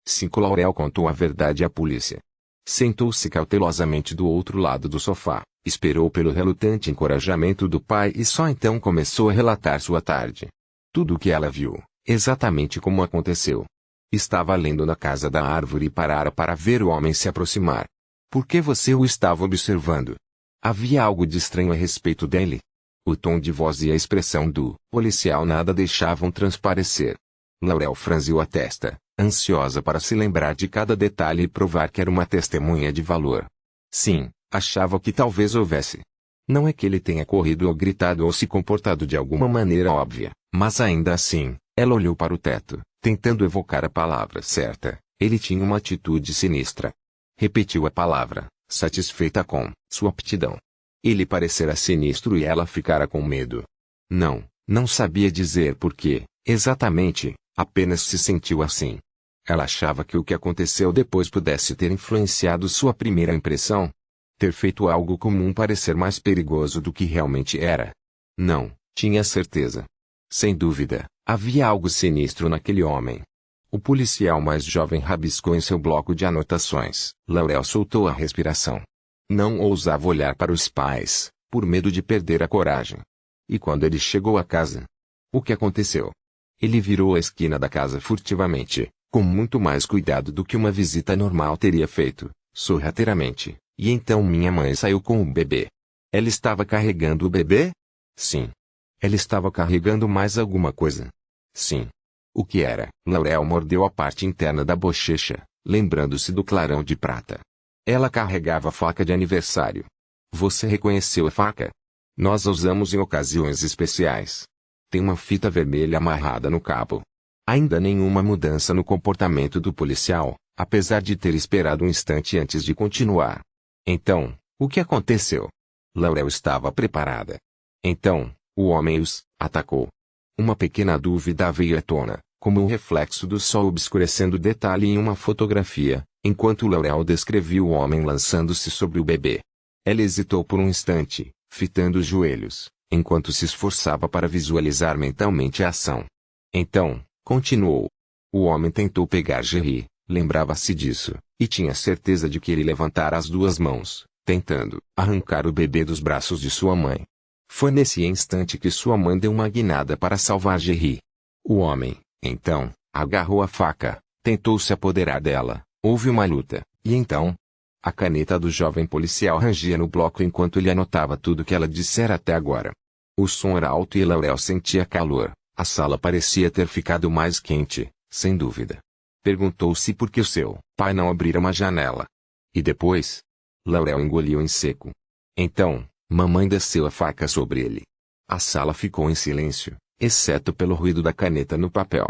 5. Laurel contou a verdade à polícia. Sentou-se cautelosamente do outro lado do sofá, esperou pelo relutante encorajamento do pai e só então começou a relatar sua tarde. Tudo o que ela viu, exatamente como aconteceu. Estava lendo na casa da árvore e parara para ver o homem se aproximar. Por que você o estava observando? Havia algo de estranho a respeito dele? O tom de voz e a expressão do policial nada deixavam transparecer. Laurel franziu a testa, ansiosa para se lembrar de cada detalhe e provar que era uma testemunha de valor. Sim, achava que talvez houvesse. Não é que ele tenha corrido ou gritado ou se comportado de alguma maneira óbvia, mas ainda assim, ela olhou para o teto, tentando evocar a palavra certa. Ele tinha uma atitude sinistra. Repetiu a palavra, satisfeita com sua aptidão. Ele parecera sinistro e ela ficara com medo. Não sabia dizer por quê, exatamente, apenas se sentiu assim. Ela achava que o que aconteceu depois pudesse ter influenciado sua primeira impressão. Ter feito algo comum parecer mais perigoso do que realmente era. Não, tinha certeza. Sem dúvida, havia algo sinistro naquele homem. O policial mais jovem rabiscou em seu bloco de anotações. Laurel soltou a respiração. Não ousava olhar para os pais, por medo de perder a coragem. E quando ele chegou à casa? O que aconteceu? Ele virou a esquina da casa furtivamente, com muito mais cuidado do que uma visita normal teria feito, sorrateiramente, e então minha mãe saiu com o bebê. Ela estava carregando o bebê? Sim. Ela estava carregando mais alguma coisa? Sim. O que era? Laurel mordeu a parte interna da bochecha, lembrando-se do clarão de prata. Ela carregava a faca de aniversário. Você reconheceu a faca? Nós a usamos em ocasiões especiais. Tem uma fita vermelha amarrada no cabo. Ainda nenhuma mudança no comportamento do policial, apesar de ter esperado um instante antes de continuar. Então, o que aconteceu? Laurel estava preparada. Então, o homem os atacou. Uma pequena dúvida veio à tona, como o reflexo do sol obscurecendo o detalhe em uma fotografia, enquanto Laurel descrevia o homem lançando-se sobre o bebê. Ela hesitou por um instante, fitando os joelhos, enquanto se esforçava para visualizar mentalmente a ação. Então, continuou. O homem tentou pegar Jerry, lembrava-se disso, e tinha certeza de que ele levantara as duas mãos, tentando arrancar o bebê dos braços de sua mãe. Foi nesse instante que sua mãe deu uma guinada para salvar Jerry. O homem, então, agarrou a faca, tentou se apoderar dela, houve uma luta, e então... A caneta do jovem policial rangia no bloco enquanto ele anotava tudo que ela dissera até agora. O som era alto e Laurel sentia calor. A sala parecia ter ficado mais quente, sem dúvida. Perguntou-se por que o seu pai não abrira uma janela. E depois? Laurel engoliu em seco. Então, mamãe desceu a faca sobre ele. A sala ficou em silêncio, exceto pelo ruído da caneta no papel.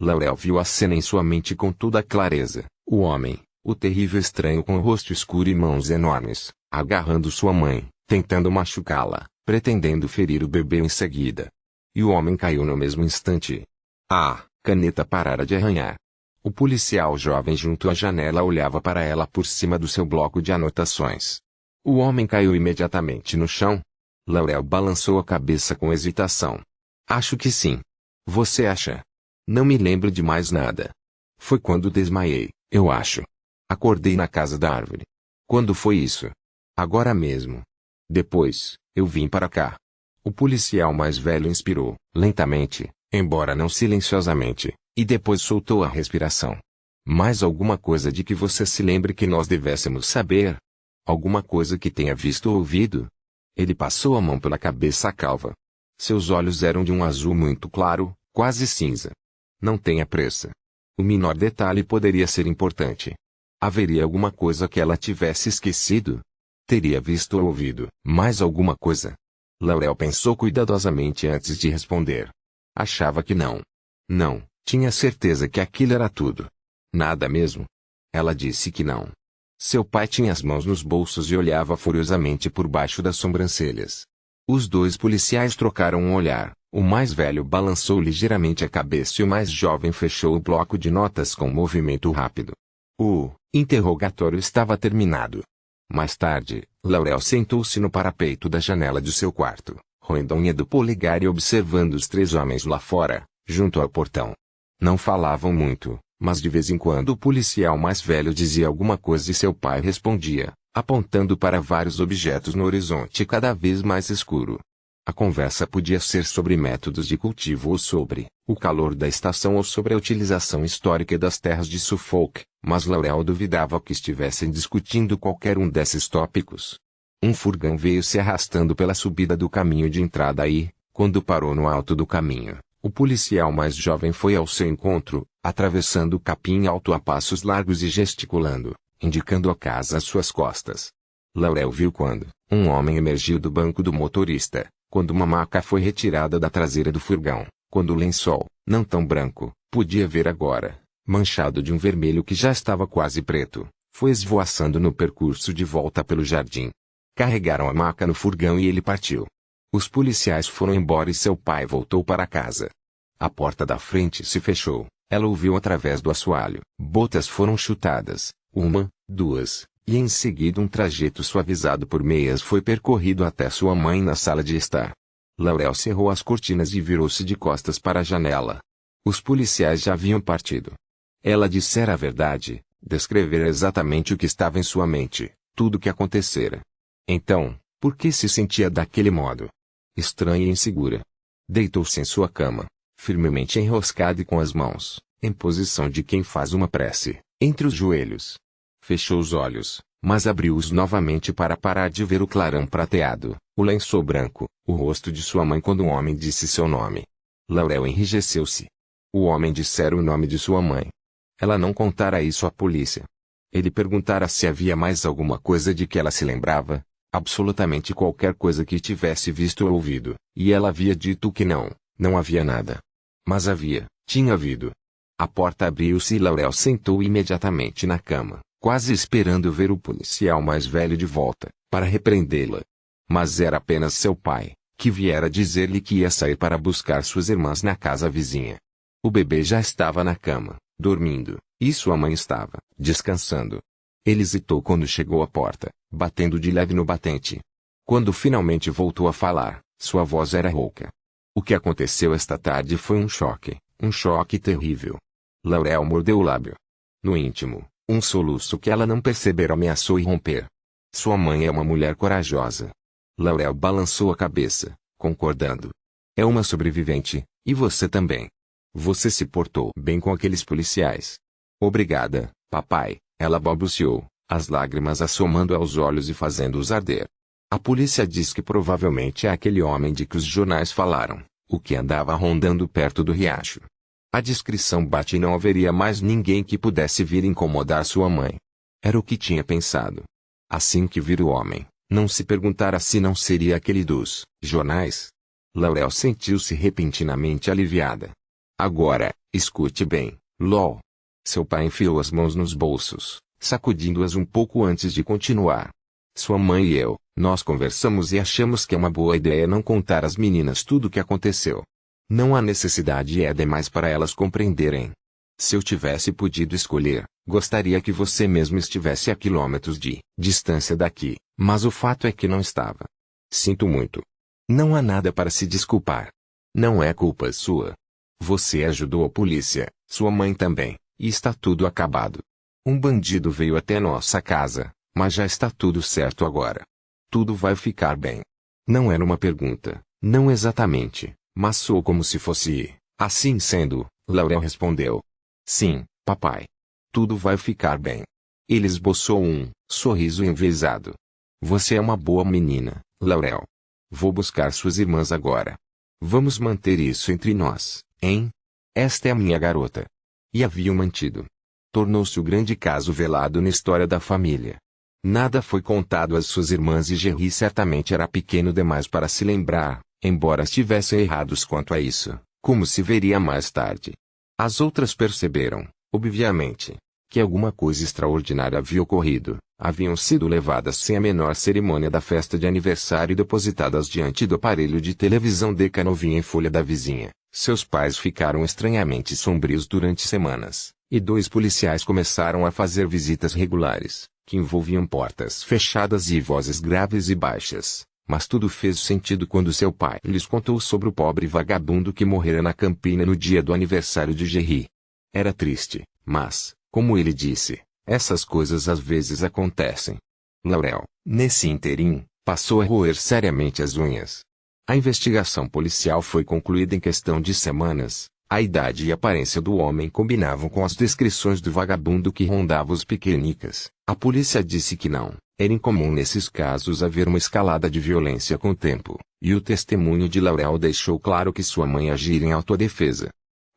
Laurel viu a cena em sua mente com toda a clareza. O homem, o terrível estranho com o rosto escuro e mãos enormes, agarrando sua mãe, tentando machucá-la, pretendendo ferir o bebê em seguida. E o homem caiu no mesmo instante. A caneta parara de arranhar. O policial jovem junto à janela olhava para ela por cima do seu bloco de anotações. O homem caiu imediatamente no chão. Laurel balançou a cabeça com hesitação. Acho que sim. Você acha? Não me lembro de mais nada. Foi quando desmaiei, eu acho. Acordei na casa da árvore. Quando foi isso? Agora mesmo. Depois, eu vim para cá. O policial mais velho inspirou, lentamente, embora não silenciosamente, e depois soltou a respiração. Mais alguma coisa de que você se lembre que nós devêssemos saber? Alguma coisa que tenha visto ou ouvido? Ele passou a mão pela cabeça calva. Seus olhos eram de um azul muito claro, quase cinza. Não tenha pressa. O menor detalhe poderia ser importante. Haveria alguma coisa que ela tivesse esquecido? Teria visto ou ouvido mais alguma coisa? Laurel pensou cuidadosamente antes de responder. Achava que não. Não, tinha certeza que aquilo era tudo. Nada mesmo. Ela disse que não. Seu pai tinha as mãos nos bolsos e olhava furiosamente por baixo das sobrancelhas. Os dois policiais trocaram um olhar. O mais velho balançou ligeiramente a cabeça e o mais jovem fechou o bloco de notas com um movimento rápido. O interrogatório estava terminado. Mais tarde, Laurel sentou-se no parapeito da janela de seu quarto, roendo a unha do polegar e observando os três homens lá fora, junto ao portão. Não falavam muito, Mas de vez em quando o policial mais velho dizia alguma coisa e seu pai respondia, apontando para vários objetos no horizonte cada vez mais escuro. A conversa podia ser sobre métodos de cultivo ou sobre o calor da estação ou sobre a utilização histórica das terras de Suffolk, mas Laurel duvidava que estivessem discutindo qualquer um desses tópicos. Um furgão veio se arrastando pela subida do caminho de entrada e, quando parou no alto do caminho, o policial mais jovem foi ao seu encontro, atravessando o capim alto a passos largos e gesticulando, indicando a casa às suas costas. Laurel viu quando um homem emergiu do banco do motorista, quando uma maca foi retirada da traseira do furgão, quando o lençol, não tão branco, podia ver agora, manchado de um vermelho que já estava quase preto, foi esvoaçando no percurso de volta pelo jardim. Carregaram a maca no furgão e ele partiu. Os policiais foram embora e seu pai voltou para casa. A porta da frente se fechou. Ela ouviu através do assoalho. Botas foram chutadas. Uma, duas, e em seguida um trajeto suavizado por meias foi percorrido até sua mãe na sala de estar. Laurel cerrou as cortinas e virou-se de costas para a janela. Os policiais já haviam partido. Ela dissera a verdade, descrevera exatamente o que estava em sua mente, tudo o que acontecera. Então, por que se sentia daquele modo? Estranha e insegura. Deitou-se em sua cama, firmemente enroscada e com as mãos, em posição de quem faz uma prece, entre os joelhos. Fechou os olhos, mas abriu-os novamente para parar de ver o clarão prateado, o lençol branco, o rosto de sua mãe quando o homem disse seu nome. Laurel enrijeceu-se. O homem dissera o nome de sua mãe. Ela não contara isso à polícia. Ele perguntara se havia mais alguma coisa de que ela se lembrava. Absolutamente qualquer coisa que tivesse visto ou ouvido, e ela havia dito que não havia nada. Mas tinha havido. A porta abriu-se e Laurel sentou imediatamente na cama, quase esperando ver o policial mais velho de volta, para repreendê-la. Mas era apenas seu pai, que viera dizer-lhe que ia sair para buscar suas irmãs na casa vizinha. O bebê já estava na cama, dormindo, e sua mãe estava descansando. Ele hesitou quando chegou à porta, batendo de leve no batente. Quando finalmente voltou a falar, sua voz era rouca. O que aconteceu esta tarde foi um choque terrível. Laurel mordeu o lábio. No íntimo, um soluço que ela não percebera ameaçou irromper. Sua mãe é uma mulher corajosa. Laurel balançou a cabeça, concordando. É uma sobrevivente, e você também. Você se portou bem com aqueles policiais. Obrigada, papai. Ela balbuciou, as lágrimas assomando aos olhos e fazendo-os arder. A polícia diz que provavelmente é aquele homem de que os jornais falaram, o que andava rondando perto do riacho. A descrição bate e não haveria mais ninguém que pudesse vir incomodar sua mãe. Era o que tinha pensado. Assim que vir o homem, não se perguntara se não seria aquele dos jornais. Laurel sentiu-se repentinamente aliviada. Agora, escute bem, Lol. Seu pai enfiou as mãos nos bolsos, sacudindo-as um pouco antes de continuar. Sua mãe e nós conversamos e achamos que é uma boa ideia não contar às meninas tudo o que aconteceu. Não há necessidade e é demais para elas compreenderem. Se eu tivesse podido escolher, gostaria que você mesmo estivesse a quilômetros de distância daqui, mas o fato é que não estava. Sinto muito. Não há nada para se desculpar. Não é culpa sua. Você ajudou a polícia, sua mãe também. E está tudo acabado. Um bandido veio até nossa casa, mas já está tudo certo agora. Tudo vai ficar bem. Não era uma pergunta, não exatamente, mas soou como se fosse. Assim sendo, Laurel respondeu. Sim, papai. Tudo vai ficar bem. Ele esboçou um sorriso enviesado. Você é uma boa menina, Laurel. Vou buscar suas irmãs agora. Vamos manter isso entre nós, hein? Esta é a minha garota. E haviam mantido. Tornou-se o grande caso velado na história da família. Nada foi contado às suas irmãs e Jerry certamente era pequeno demais para se lembrar, embora estivessem errados quanto a isso, como se veria mais tarde. As outras perceberam, obviamente, que alguma coisa extraordinária havia ocorrido. Haviam sido levadas sem a menor cerimônia da festa de aniversário e depositadas diante do aparelho de televisão Deca novinha em folha da vizinha. Seus pais ficaram estranhamente sombrios durante semanas, e 2 policiais começaram a fazer visitas regulares, que envolviam portas fechadas e vozes graves e baixas. Mas tudo fez sentido quando seu pai lhes contou sobre o pobre vagabundo que morrera na campina no dia do aniversário de Jerry. Era triste, Mas, como ele disse, essas coisas às vezes acontecem. Laurel, nesse interim, passou a roer seriamente as unhas. A investigação policial foi concluída em questão de semanas. A idade e aparência do homem combinavam com as descrições do vagabundo que rondava os piquenicas. A polícia disse que não, era incomum nesses casos haver uma escalada de violência com o tempo, e o testemunho de Laurel deixou claro que sua mãe agira em autodefesa.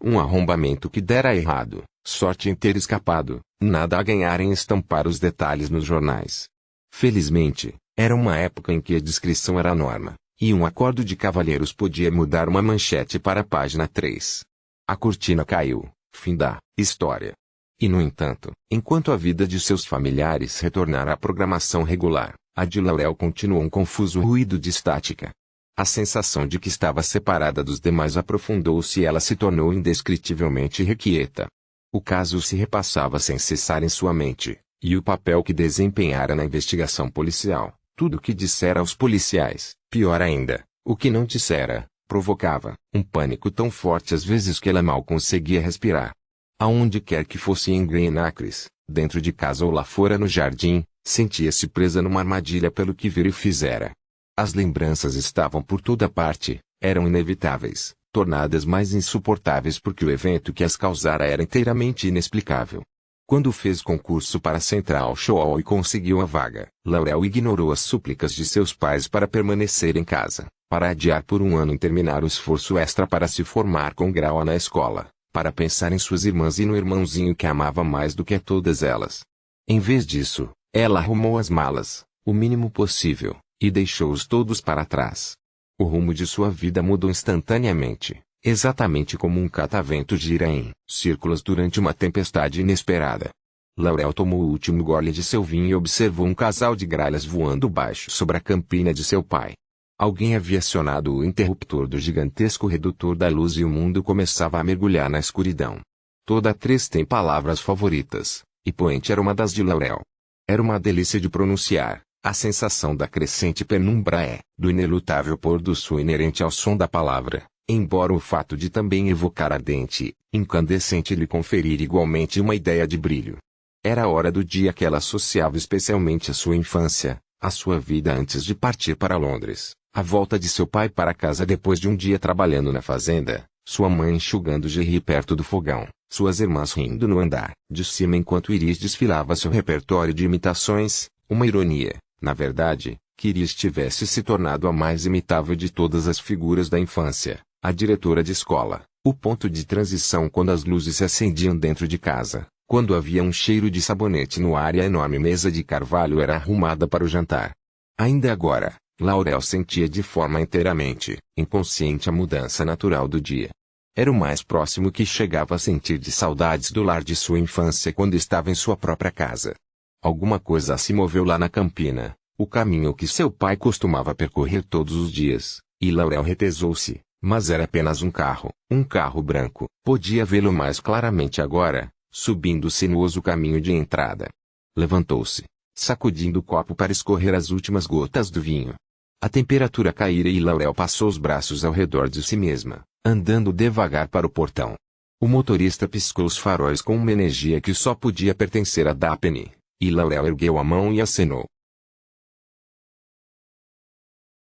Um arrombamento que dera errado, sorte em ter escapado, nada a ganhar em estampar os detalhes nos jornais. Felizmente, era uma época em que a discrição era a norma, e um acordo de cavalheiros podia mudar uma manchete para a página 3. A cortina caiu, fim da história. E no entanto, enquanto a vida de seus familiares retornara à programação regular, a de Laurel continuou um confuso ruído de estática. A sensação de que estava separada dos demais aprofundou-se e ela se tornou indescritivelmente irrequieta. O caso se repassava sem cessar em sua mente, e o papel que desempenhara na investigação policial, tudo o que dissera aos policiais, pior ainda, o que não dissera, provocava um pânico tão forte às vezes que ela mal conseguia respirar. Aonde quer que fosse em Green Acres, dentro de casa ou lá fora no jardim, sentia-se presa numa armadilha pelo que vira e fizera. As lembranças estavam por toda parte, eram inevitáveis, tornadas mais insuportáveis porque o evento que as causara era inteiramente inexplicável. Quando fez concurso para Central Show e conseguiu a vaga, Laurel ignorou as súplicas de seus pais para permanecer em casa, para adiar por um ano e terminar o esforço extra para se formar com grau na escola, para pensar em suas irmãs e no irmãozinho que amava mais do que a todas elas. Em vez disso, ela arrumou as malas, o mínimo possível, e deixou-os todos para trás. O rumo de sua vida mudou instantaneamente, exatamente como um catavento gira em círculos durante uma tempestade inesperada. Laurel tomou o último gole de seu vinho e observou um casal de gralhas voando baixo sobre a campina de seu pai. Alguém havia acionado o interruptor do gigantesco redutor da luz e o mundo começava a mergulhar na escuridão. Toda atriz tem palavras favoritas, e poente era uma das de Laurel. Era uma delícia de pronunciar. A sensação da crescente penumbra do inelutável pôr do sul inerente ao som da palavra, embora o fato de também evocar ardente, incandescente lhe conferir igualmente uma ideia de brilho. Era a hora do dia que ela associava especialmente à sua infância, à sua vida antes de partir para Londres, a volta de seu pai para casa depois de um dia trabalhando na fazenda, sua mãe enxugando gerri perto do fogão, suas irmãs rindo no andar de cima enquanto Iris desfilava seu repertório de imitações, uma ironia. Na verdade, que Iris tivesse se tornado a mais imitável de todas as figuras da infância, a diretora de escola, o ponto de transição quando as luzes se acendiam dentro de casa, quando havia um cheiro de sabonete no ar e a enorme mesa de carvalho era arrumada para o jantar. Ainda agora, Laurel sentia de forma inteiramente inconsciente a mudança natural do dia. Era o mais próximo que chegava a sentir de saudades do lar de sua infância quando estava em sua própria casa. Alguma coisa se moveu lá na campina, o caminho que seu pai costumava percorrer todos os dias, e Laurel retesou-se, mas era apenas um carro branco. Podia vê-lo mais claramente agora, subindo o sinuoso caminho de entrada. Levantou-se, sacudindo o copo para escorrer as últimas gotas do vinho. A temperatura caíra e Laurel passou os braços ao redor de si mesma, andando devagar para o portão. O motorista piscou os faróis com uma energia que só podia pertencer a Daphne. E Laurel ergueu a mão e acenou.